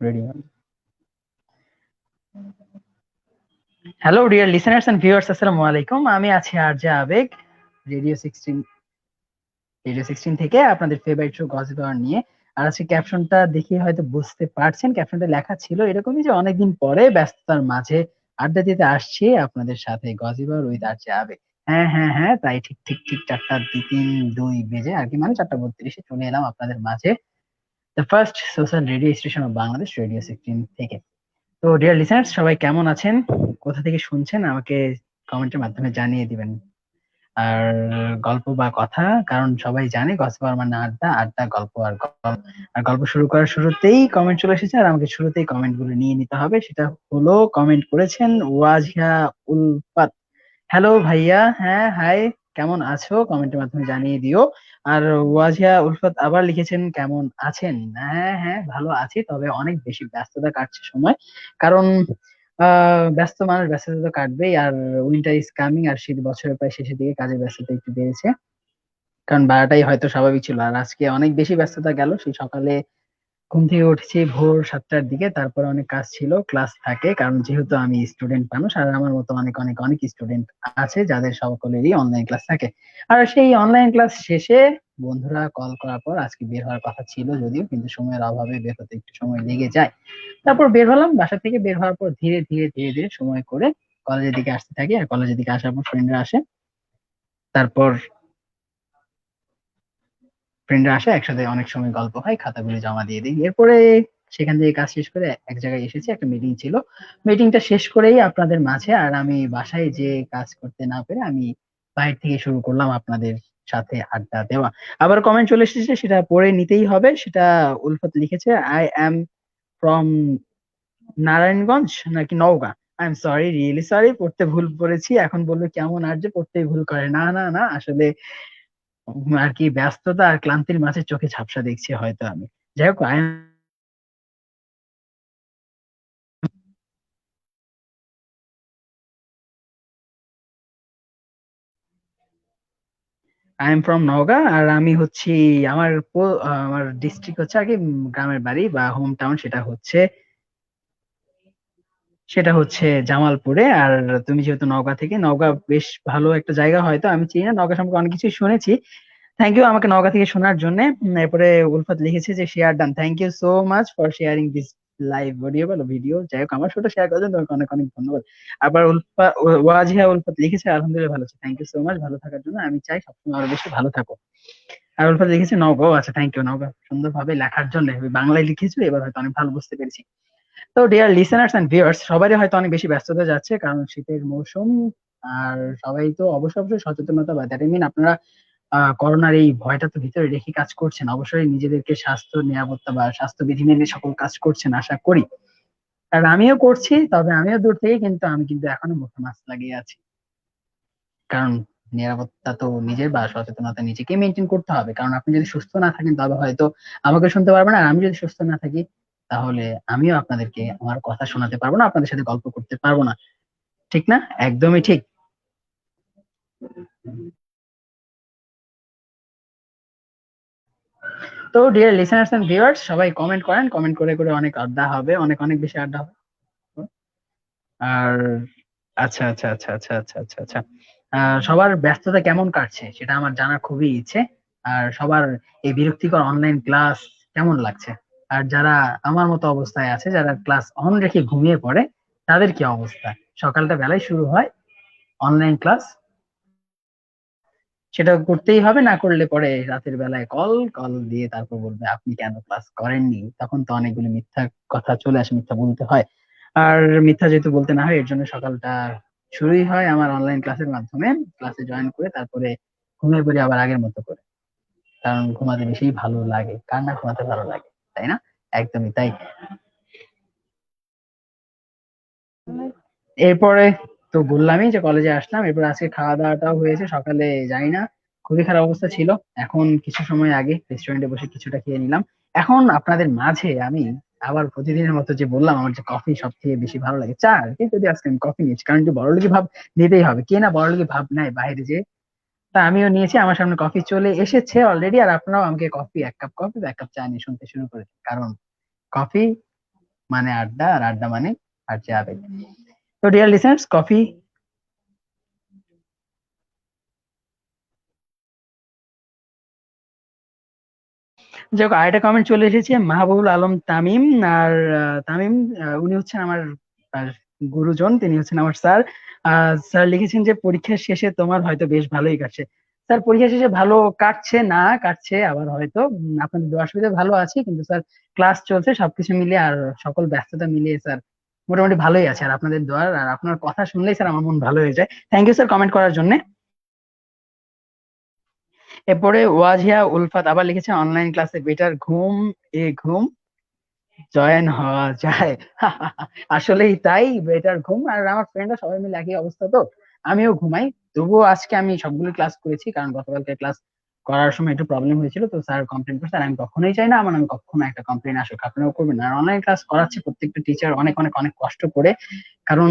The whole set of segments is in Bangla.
Ready. Hello dear listeners and viewers, আসসালামু আলাইকুম। আমি আছি আরজে আবেগ, রেডিও 16 রেডিও 16 থেকে আপনাদের ফেভারিট শো গসিপ আওয়ার নিয়ে। আর আজকে ক্যাপশনটা দেখে হয়তো বুঝতে পারছেন, ক্যাপশনটা লেখা ছিল এরকমই যে অনেকদিন পরে ব্যস্ততার মাঝে আড্ডা দিতে আসছি আপনাদের সাথে গসিপ আওয়ার উইথ আরজে আবেগ। হ্যাঁ হ্যাঁ হ্যাঁ, তাই ঠিক ঠিক ঠিক 4:02 বেজে আর কি, মানে 4:32-এ চলে এলাম আপনাদের মাঝে, the first social radio station of Bangladesh, radio 16 থেকে। তো ডিয়ার লিসেনার্স, সবাই কেমন আছেন, কোথা থেকে শুনছেন আমাকে কমেন্টের মাধ্যমে জানিয়ে দিবেন। আর গল্প বা কথা, কারণ সবাই জানে গল্প আর মানে আড্ডা, আড্ডা গল্প আর গল্প। আর গল্প শুরু করার শুরুতেই কমেন্ট চলে এসেছে, আর আমাকে শুরুতেই কমেন্ট গুলো নিয়ে নিতে হবে। সেটা হলো, কমেন্ট করেছেন ওয়াজিয়া উলফাত। হ্যালো ভাইয়া, হ্যাঁ হাই, কেমন আছো কমেন্টের মাধ্যমে জানিয়ে দিও। আর ওয়াজিয়া উলফাত আবার লিখেছেন কেমন আছেন। হ্যাঁ হ্যাঁ, ভালো আছি, তবে অনেক বেশি ব্যস্ততা কাটছে সময়। কারণ ব্যস্ত মানুষ, ব্যস্ততা তো কাটবেই। আর উইন্টার ইজ কামিং, আর শীত বছরের প্রায় শেষের দিকে, কাজের ব্যস্ততা একটু বেড়েছে। কারণ বাড়াটাই হয়তো স্বাভাবিক ছিল, আর আজকে অনেক বেশি ব্যস্ততা গেল। সেই সকালে ঘুম থেকে উঠেছি ভোর 7টার দিকে, তারপরে অনেক কাজ ছিল, ক্লাস থাকে, কারণ যেহেতু আমি স্টুডেন্ট মানুষ, আর আমার মতো অনেক অনেক অনেক স্টুডেন্ট আছে যাদের সকলেরই অনলাইন ক্লাস থাকে। আর সেই অনলাইন ক্লাস শেষে বন্ধুরা কল করার পর আজকে বের হওয়ার কথা ছিল যদিও, কিন্তু সময়ের অভাবে বের হতে একটু সময় লেগে যায়। তারপর বের হলাম, বাসা থেকে বের হওয়ার পর ধীরে ধীরে ধীরে ধীরে সময় করে কলেজের দিকে আসতে থাকি। আর কলেজের দিকে আসার পর ফ্রেন্ডরা আসে, তারপর ফ্রেন্ডরা আসে, একসাথে অনেক সময় গল্প হয়, খাতাগুলি জমা দিয়ে দিই। এরপরে সেখান থেকে কাজ শেষ করে এক জায়গায় এসেছি, একটা মিটিং ছিল। মিটিংটা শেষ করেই আপনাদের মাঝে, আর আমি বাসায় যে কাজ করতে না পেরে আমি বাইরে থেকে শুরু করলাম আপনাদের সাথে আড্ডা দেওয়া। আবার কমেন্ট চলে এসেছে, সেটা পড়ে নিতেই হবে। সেটা উলফত লিখেছে, আই অ্যাম ফ্রম নারায়ণগঞ্জ নাকি Naogaon. I am sorry, really sorry, পড়তে ভুল পড়েছি। এখন বললো কেমন আর যে পড়তে ভুল করে। না না না, আসলে আর কি ব্যস্ততা আর ক্লান্তির মাঝে চোখে ঝাপসা দেখছি হয়তো আমি। যাই হোক, আই এম ফ্রম নওগাঁ। আর আমি হচ্ছি, আমার ডিস্ট্রিক্ট হচ্ছে আর কি, গ্রামের বাড়ি বা হোম টাউন, সেটা হচ্ছে জামালপুরে। আর তুমি যেহেতু নওগাঁ থেকে, নওগাঁ বেশ ভালো একটা জায়গা, হয়তো আমি চিনি না, নওগাঁ সম্পর্কে অনেক কিছু শুনেছি। থ্যাংক ইউ আমাকে নওগাঁ থেকে শোনার জন্য। এরপরে উলফাত লিখেছে যে share done, thank you so much for sharing this live video, বলো ভিডিও, যাই হোক আমার সাথে শেয়ার করার জন্য তোমাকে অনেক অনেক ধন্যবাদ। আবার ওয়াজিহা উলফাত লিখেছে, আলহামদুলিল্লাহ ভালো আছে, থ্যাংক ইউ সো মাচ ভালো থাকার জন্য, আমি চাই সবসময় আরো বেশি ভালো থাকো। আর উলফাত লিখেছে নওগাঁ, আচ্ছা থ্যাংক ইউ নওগাঁ সুন্দরভাবে লেখার জন্য। বাংলায় লিখেছো, এবার হয়তো অনেক ভালো বুঝতে পেরেছি। তো ডিয়ার লিসেনার্স এন্ড ভিউয়ার্স, সবারই হয়তো অনেক বেশি ব্যস্ততা যাচ্ছে, কারণ শীতের মৌসুম। আর সবাই তো অবশ্যই সচেতনতা, বা দ্যাট মিন আপনারা করোনার এই ভয়টা তো ভিতরে রেখে কাজ করছেন, অবশ্যই নিজেদেরকে স্বাস্থ্য নিরাপত্তা বা স্বাস্থ্যবিধি মেনে সকল কাজ করছেন আশা করি। আর আমিও করছি, তবে আমিও দূর থেকে, কিন্তু আমি কিন্তু এখনো মুখে মাস্ক লাগিয়ে আছি। কারণ নিরাপত্তা তো নিজের, বা সচেতনতা নিজেকে মেনটেন করতে হবে। কারণ আপনি যদি সুস্থ না থাকেন, তবে হয়তো আমাকে শুনতে পারবেন, আর আমি যদি সুস্থ না থাকি, তাহলে আমিও আপনাদেরকে আমার কথা শোনাতে পারবো না, আপনাদের সাথে গল্প করতে পারবো না। ঠিক না? একদমই ঠিক। তো ডিয়ার লিসেনার্স এন্ড ভিউয়ার্স, সবাই কমেন্ট করেন, কমেন্ট করে করে অনেক আড্ডা হবে, অনেক অনেক বেশি আড্ডা হবে। আর আচ্ছা আচ্ছা আচ্ছা আচ্ছা আচ্ছা আচ্ছা আচ্ছা, সবার ব্যস্ততা কেমন কাটছে সেটা আমার জানার খুবই ইচ্ছে। আর সবার এই বিরক্তিকর অনলাইন ক্লাস কেমন লাগছে। আর যারা আমার মতো অবস্থায় আছে, যারা ক্লাস অন রেখে ঘুমিয়ে পড়ে, তাদের কি অবস্থা। সকালটা বেলায় শুরু হয় অনলাইন ক্লাস, সেটা করতেই হবে, না করলে পরে রাতের বেলায় কল কল দিয়ে তারপর বলবে আপনি কেন ক্লাস করেননি। তখন তো অনেকগুলো মিথ্যা কথা চলে আসে, মিথ্যা বলতে হয়। আর মিথ্যা যেহেতু বলতে না হয়, এর জন্য সকালটা শুরুই হয় আমার অনলাইন ক্লাসের মাধ্যমে। ক্লাসে জয়েন করে তারপরে ঘুমিয়ে পড়ি আবার আগের মতো করে। কারণ ঘুমাতে বেশি ভালো লাগে, কার না ঘুমাতে ভালো লাগে, তাই না? একদমই তাই। এরপরে তো বললামই যে কলেজে আসলাম, এরপর আজকে খাওয়া দাওয়াটাও হয়েছে, সকালে যাই না, খুবই খারাপ অবস্থা ছিল। এখন কিছু সময় আগে রেস্টুরেন্টে বসে কিছুটা খেয়ে নিলাম। এখন আপনাদের মাঝে আমি আবার প্রতিদিনের মতো যে বললাম, আমার যে কফি সব থেকে বেশি ভালো লাগে, চা আর কি, যদি আজকে আমি কফি নিয়েছি, কারণ একটু বড়লোকি ভাব নিতেই হবে, কে না বড়লোকি ভাব নেয় বাইরে যে। তা আমিও নিয়েছি, আমার সামনে কফি চলে এসেছে অলরেডি। আর আপনারাও আমাকে কফি, এক কাপ কফি বা এক কাপ চা নিয়ে শুনতে শুরু করেছেন, কারণ কফি মানে আড্ডা, আর আড্ডা মানে আর যে আবেগ। তো ডিয়ার লিসেনার্স, কফি যাই হোক, আরেকটা কমেন্ট চলে এসেছে মাহবুবুল আলম তামিম। আর তামিম, উনি হচ্ছেন আমার আহ, গুরুজন, তিনি হচ্ছেন আমার স্যার। স্যার লিখেছেন যে পরীক্ষা শেষে তোমার হয়তো বেশ ভালোই কাটছে। স্যার, পরীক্ষা শেষে ভালো কাটছে না, কাটছে আবার হয়তো আপনাদের দোয়ার সুবিধা ভালো আছে, কিন্তু স্যার ক্লাস চলছে, সবকিছু মিলিয়ে আর সকল ব্যস্ততা মিলিয়ে স্যার মোটামুটি ভালোই আছে। আর আপনাদের দোয়ার আর আপনার কথা শুনলেই স্যার আমার মন ভালো হয়ে যায়। থ্যাংক ইউ স্যার কমেন্ট করার জন্য। এরপরে ওয়াজিয়া উলফাত আবার লিখেছে অনলাইন ক্লাসে বেটার ঘুম, এ ঘুম জয়েন হওয়া যায়। আসলেই তাই, বেটার ঘুম। আর আমার ফ্রেন্ডরা সবাই মিলে একই অবস্থা, তো আমিও ঘুমাই। তবুও আজকে আমি সবগুলো ক্লাস করেছি, কারণ গতকালকে ক্লাস করার সময় একটু প্রবলেম হয়েছিল, তো স্যার কমপ্লেন করছে। আর আমি কখনোই চাই না আমার আমি কখনো একটা কমপ্লেন আসুক, আপনারাও করবেন না। আর অনলাইন ক্লাস করাচ্ছে প্রত্যেকটা টিচার অনেক অনেক অনেক কষ্ট করে, কারণ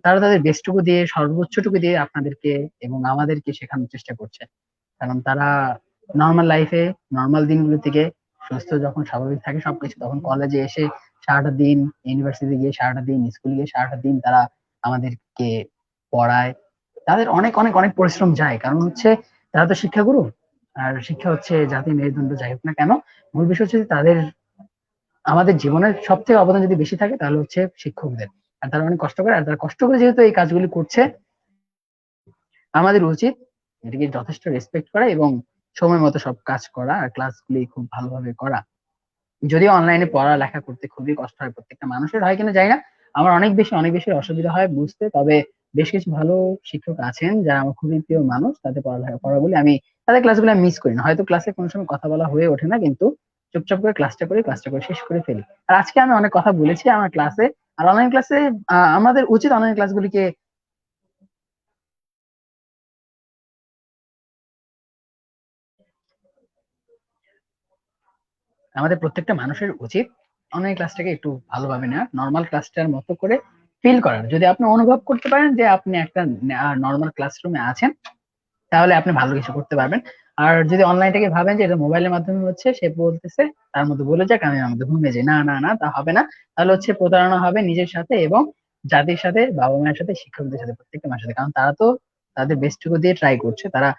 তারা তাদের বেস্টটুকু দিয়ে, সর্বোচ্চটুকু দিয়ে আপনাদেরকে এবং আমাদেরকে শেখানোর চেষ্টা করছে। কারণ তারা নর্মাল লাইফে, নর্মাল দিনগুলো থেকে সুস্থ যখন স্বাভাবিক থাকে সবকিছু, তখন কলেজে এসে সারাটা দিন, ইউনিভার্সিটি গিয়ে সারাটা দিন, স্কুলে গিয়ে সারাটা দিন তারা আমাদেরকে পড়ায়। তাদের অনেক অনেক অনেক পরিশ্রম যায়, কারণ হচ্ছে তারা তো শিক্ষাগুরু। আর শিক্ষা হচ্ছে জাতির মেরুদণ্ড, যাই হোক না কেন, মূল বিষয় হচ্ছে যে তাদের আমাদের জীবনের সব থেকে অবদান যদি বেশি থাকে তাহলে হচ্ছে শিক্ষকদের। আর তারা অনেক কষ্ট করে, আর তারা কষ্ট করে যেহেতু এই কাজগুলি করছে, আমাদের উচিত এটাকে যথেষ্ট রেসপেক্ট করা এবং সময় মতো সব কাজ করা আর ক্লাসগুলি খুব ভালোভাবে করা। যদিও অনলাইনে পড়ালেখা করতে খুবই কষ্ট হয়, প্রত্যেকটা মানুষের হয় কিনা জানি না, আমার অনেক বেশি অনেক বেশি অসুবিধা হয় বুঝতে। তবে বেশ কিছু ভালো শিক্ষক আছেন যারা আমার খুবই প্রিয় মানুষ, তাদের পড়ালেখা করা বলে আমি তাদের ক্লাসগুলো মিস করি না। হয়তো ক্লাসে কোনো সময় কথা বলা হয়ে ওঠে না, কিন্তু চুপচাপ করে ক্লাসটা করে শেষ করে ফেলি। আর আজকে আমি অনেক কথা বলেছি আমার ক্লাসে। আর অনলাইন ক্লাসে আমাদের উচিত অনলাইন ক্লাসগুলিকে, আমাদের প্রত্যেকটা মানুষের উচিত অনলাইন ক্লাসটাকে একটু ভালোভাবে নেওয়া, নর্মাল ক্লাসটার মতো করে ফিল করার। যদি আপনি অনুভব করতে পারেন যে আপনি একটা নর্মাল ক্লাসরুমে আছেন, তাহলে আপনি ভালো কিছু করতে পারবেন। আর যদি অনলাইনটাকে ভাবেন যে এটা মোবাইলের মাধ্যমে হচ্ছে, সে বলতেছে তার মধ্যে বলে যাক আমি আমাদের ঘুমিয়ে যাই, না না না, তা হবে না। তাহলে হচ্ছে প্রতারণা হবে নিজের সাথে এবং জাতির সাথে, বাবা মায়ের সাথে, শিক্ষকদের সাথে, প্রত্যেকটা মানুষের সাথে। কারণ তারা তো তাদের বেস্টটুকু দিয়ে ট্রাই করছে, তারা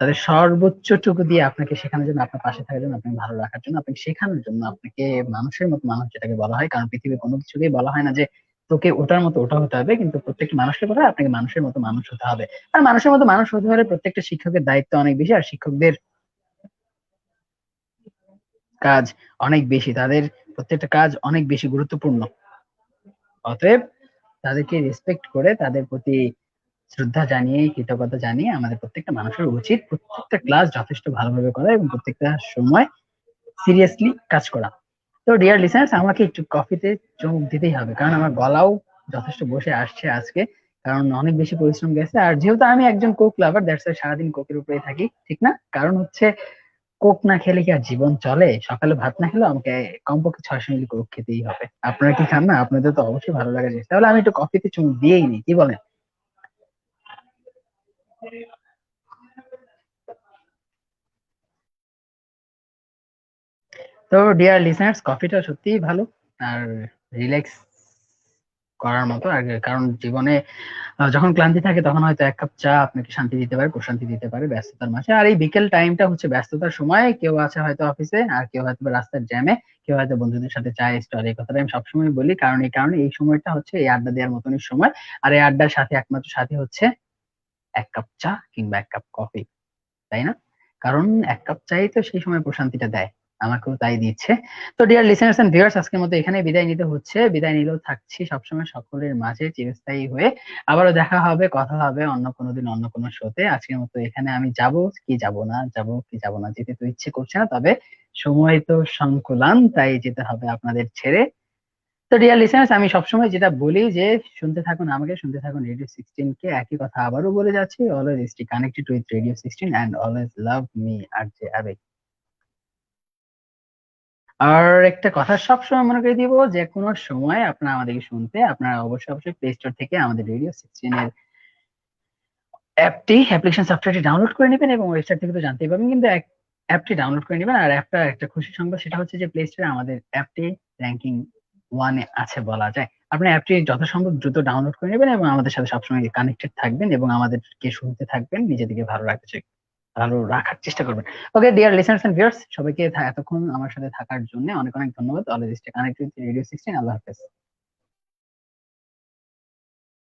তাদের সর্বোচ্চটুকু দিয়ে আপনাকে শেখানোর জন্য, আপনার পাশে থাকার জন্য, আপনাকে ভালো রাখার জন্য, আপনাকে শেখানোর জন্য, আপনাকে মানুষের মতো মানুষ যেটাকে বলা হয়। কারণ পৃথিবীর কোনো কিছুকেই বলা হয় না যে তোকে ওটার মতো ওটা হতে হবে, কিন্তু প্রত্যেকটা মানুষকে বলা হয় আপনাকে মানুষের মতো মানুষ হতে হবে। আর মানুষের মতো মানুষ হতে হলে প্রত্যেকটা শিক্ষকের দায়িত্ব অনেক বেশি, আর শিক্ষকদের কাজ অনেক বেশি, তাদের প্রত্যেকটা কাজ অনেক বেশি গুরুত্বপূর্ণ। অতএব তাদেরকে রেসপেক্ট করে, তাদের প্রতি শ্রদ্ধা জানিয়ে, কৃতজ্ঞতা জানিয়ে আমাদের প্রত্যেকটা মানুষের উচিত প্রত্যেকটা ক্লাস যথেষ্ট ভালোভাবে করা এবং প্রত্যেকটা সময় সিরিয়াসলি কাজ করা। তো ডিয়ার লিসেনার্স, আমাকে একটু কফিতে চুমুক দিতেই হবে, কারণ আমার গলাও যথেষ্ট বসে আসছে আজকে, কারণ অনেক বেশি পরিশ্রম গেছে। আর যেহেতু আমি একজন কোক লাভার, দ্যাটস ওয়াই সারাদিন কোকের উপরেই থাকি, ঠিক না? কারণ হচ্ছে কোক না খেলে কি আর জীবন চলে? সকালে ভাত না খেলেও আমাকে কমপক্ষে 600 মিলি কোক খেতেই হবে। আপনারা কি খান না? আপনাদের তো অবশ্যই ভালো লাগে জিনিস। তাহলে আমি একটু কফিতে চুমুক দিয়েই নিই, কি বলেন? তো ডিয়ার লিসেনার্স, কফিটা সত্যিই ভালো আর রিল্যাক্স করার মতো। আর কারণ জীবনে যখন ক্লান্তি থাকে তখন হয়তো এক কাপ চা আপনাকে শান্তি দিতে পারে, প্রশান্তি দিতে পারে ব্যস্ততার মাঝে। আর এই বিকেল টাইমটা হচ্ছে ব্যস্ততার সময়, কেউ আছে হয়তো অফিসে, আর কেউ হয়তো বা রাস্তার জ্যামে, কেউ হয়তো বন্ধুদের সাথে চায় স্টোর। এই কথাটা আমি সবসময় বলি, কারণ এই কারণে এই সময়টা হচ্ছে এই আড্ডা দেওয়ার মতনই সময়। আর এই আড্ডার সাথে একমাত্র সাথে হচ্ছে এক কাপ চা কিংবা এক কাপ কফি, তাই না? কারণ এক কাপ চাই তো সেই সময় প্রশান্তিটা দেয়, আমাকেও তাই দিচ্ছে। তো ডিয়ার লিসেনার্স এন্ড ভিউয়ার্স, আজকের মতো এখানে বিদায় নিতে হচ্ছে। বিদায় নিলেও থাকছি সবসময় সকলের মাঝে চিরস্থায়ী হয়ে। আবারও দেখা হবে, কথা হবে অন্য কোনো দিন, অন্য কোনো শোতে। আজকের মতো এখানে আমি যাব কি যাব না, যাব কি যাব না, যেতে তো ইচ্ছে করছে না, তবে সময় তো সংকুলান, তাই যেতে হবে আপনাদের ছেড়ে। তো ডিয়ার লিসেনার্স, আমি সবসময় যেটা বলি যে শুনতে থাকুন আমাকে, শুনতে থাকুন রেডিও 16 কে। একই কথা আবারও বলে যাচ্ছি, always stay connected with radio 16 and always love me R J Abeg. আর একটা কথা সবসময় মনে করে দিব, যে কোনো সময় আপনারা আমাদেরকে শুনতে, আপনারা অবশ্যই অবশ্যই প্লে স্টোর থেকে আমাদের রেডিও 16 এর অ্যাপ্লিকেশন সফটওয়্যারটি ডাউনলোড করে নেবেন এবং ওয়েবসাইট থেকে তো জানতেই পারবেন, কিন্তু অ্যাপটি ডাউনলোড করে নেবেন। আর অ্যাপটা একটা খুশি সংবাদ, সেটা হচ্ছে যে প্লে স্টোরে আমাদের অ্যাপটি র্যাঙ্কিং ওয়ানে আছে বলা যায়। আপনি অ্যাপটি যথাসম্ভব দ্রুত ডাউনলোড করে নেবেন এবং আমাদের সাথে সবসময় কানেক্টেড থাকবেন এবং আমাদেরকে শুনতে থাকবেন, নিজেদেরকে ভালো রাখার চেষ্টা করবেন। Okay dear listeners and viewers, সবাইকে এতক্ষণ আমার সাথে থাকার জন্য অনেক অনেক ধন্যবাদ। Always stay connected with radio 16। আল্লাহ হাফেজ।